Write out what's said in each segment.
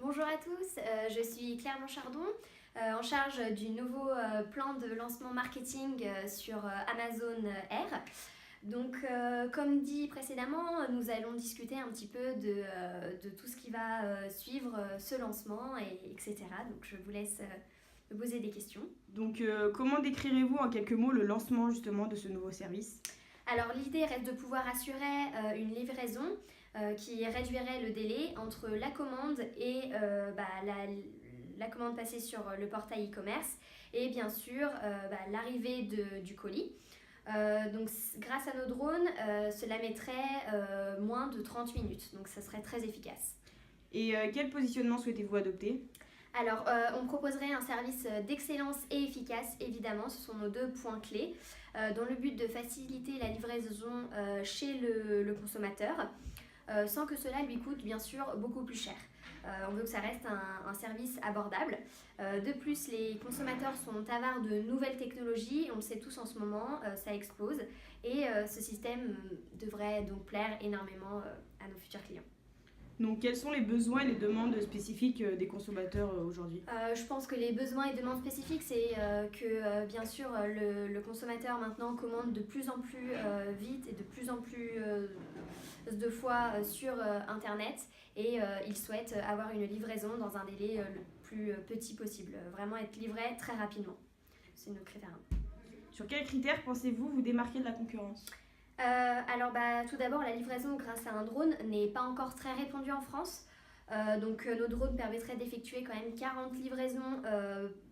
Bonjour à tous, je suis Claire Monchardon, en charge du nouveau plan de lancement marketing sur Amazon R. Donc, comme dit précédemment, nous allons discuter un petit peu de tout ce qui va suivre ce lancement, etc. Donc, je vous laisse me poser des questions. Donc, comment décrirez-vous en quelques mots le lancement justement de ce nouveau service? Alors, l'idée reste de pouvoir assurer une livraison qui réduirait le délai entre la commande et la commande passée sur le portail e-commerce et bien sûr l'arrivée du colis. Donc grâce à nos drones, cela mettrait moins de 30 minutes, donc ça serait très efficace. Et quel positionnement souhaitez-vous adopter? Alors, on proposerait un service d'excellence et efficace, évidemment, ce sont nos deux points clés, dans le but de faciliter la livraison chez le consommateur, sans que cela lui coûte bien sûr beaucoup plus cher. On veut que ça reste un service abordable. De plus, les consommateurs sont avares de nouvelles technologies, on le sait tous en ce moment, ça explose, et ce système devrait donc plaire énormément à nos futurs clients. Donc, quels sont les besoins et les demandes spécifiques des consommateurs aujourd'hui? Je pense que les besoins et demandes spécifiques, c'est que bien sûr le consommateur maintenant commande de plus en plus vite et de plus en plus de fois sur Internet et il souhaite avoir une livraison dans un délai le plus petit possible, vraiment être livré très rapidement. C'est notre critère. Sur quels critères pensez-vous vous démarquer de la concurrence? Tout d'abord, la livraison grâce à un drone n'est pas encore très répandue en France. Donc nos drones permettraient d'effectuer quand même 40 livraisons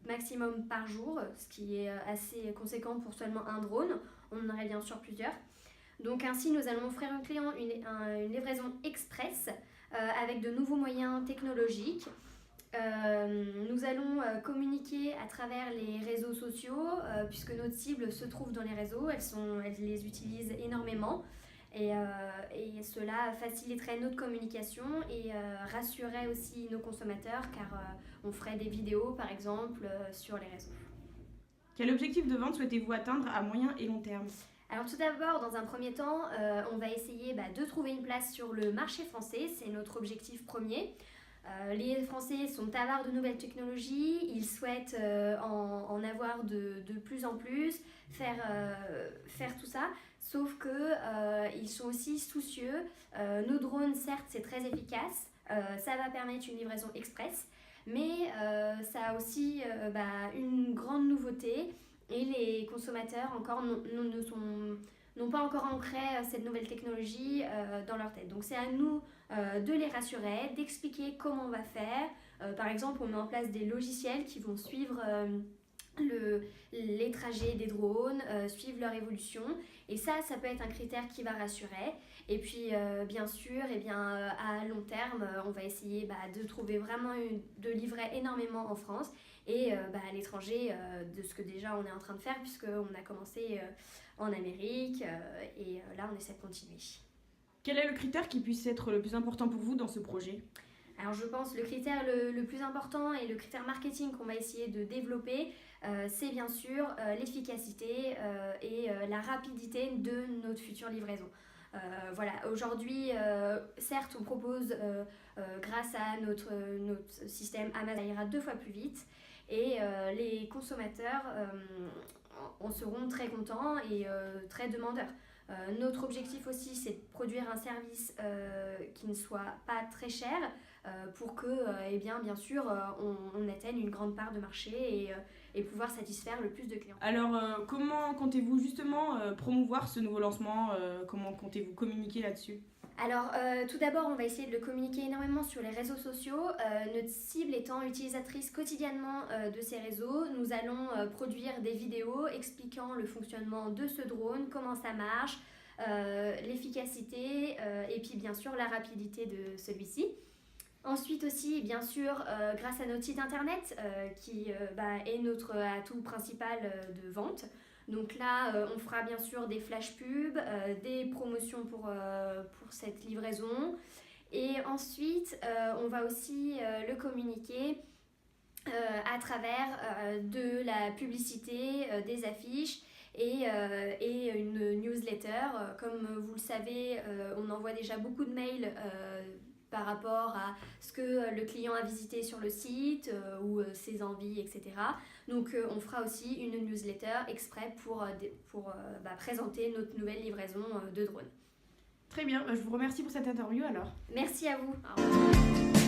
maximum par jour, ce qui est assez conséquent pour seulement un drone. On en aurait bien sûr plusieurs. Donc ainsi, nous allons offrir aux clients une livraison express avec de nouveaux moyens technologiques. Nous allons communiquer à travers les réseaux sociaux puisque notre cible se trouve dans les réseaux, elles les utilisent énormément et cela faciliterait notre communication et rassurerait aussi nos consommateurs car on ferait des vidéos par exemple sur les réseaux. Quel objectif de vente souhaitez-vous atteindre à moyen et long terme? Alors tout d'abord, dans un premier temps, on va essayer de trouver une place sur le marché français, c'est notre objectif premier. Les Français sont avares de nouvelles technologies, ils souhaitent en avoir de plus en plus, faire tout ça, sauf qu'ils sont aussi soucieux. Nos drones, certes, c'est très efficace, ça va permettre une livraison express, mais ça a aussi une grande nouveauté et les consommateurs encore n'ont pas encore ancré cette nouvelle technologie dans leur tête. Donc c'est à nous de les rassurer, d'expliquer comment on va faire. Par exemple, on met en place des logiciels qui vont suivre les trajets des drones, suivre leur évolution. Et ça peut être un critère qui va rassurer. Et puis, bien sûr, à long terme, on va essayer de trouver vraiment, de livrer énormément en France et à l'étranger de ce que déjà on est en train de faire puisqu'on a commencé en Amérique et là on essaie de continuer. Quel est le critère qui puisse être le plus important pour vous dans ce projet? Alors je pense le critère le plus important et le critère marketing qu'on va essayer de développer, c'est bien sûr l'efficacité et la rapidité de notre future livraison. Voilà, aujourd'hui, certes, on propose, grâce à notre système Amazon, ça ira 2 fois plus vite et les consommateurs en seront très contents et très demandeurs. Notre objectif aussi, c'est de produire un service qui ne soit pas très cher pour que, bien sûr, on atteigne une grande part de marché et pouvoir satisfaire le plus de clients. Alors, comment comptez-vous justement promouvoir ce nouveau lancement? Comment comptez-vous communiquer là-dessus? Alors, tout d'abord, on va essayer de le communiquer énormément sur les réseaux sociaux. Notre cible étant utilisatrice quotidiennement de ces réseaux, nous allons produire des vidéos expliquant le fonctionnement de ce drone, comment ça marche, l'efficacité et puis bien sûr la rapidité de celui-ci. Ensuite aussi, bien sûr, grâce à notre site internet qui est notre atout principal de vente. Donc là, on fera bien sûr des flash pubs, des promotions pour cette livraison. Et ensuite, on va aussi le communiquer à travers de la publicité, des affiches et une newsletter. Comme vous le savez, on envoie déjà beaucoup de mails par rapport à ce que le client a visité sur le site ou ses envies, etc. Donc on fera aussi une newsletter exprès pour présenter notre nouvelle livraison de drones. Très bien, je vous remercie pour cette interview alors. Merci à vous. Au revoir.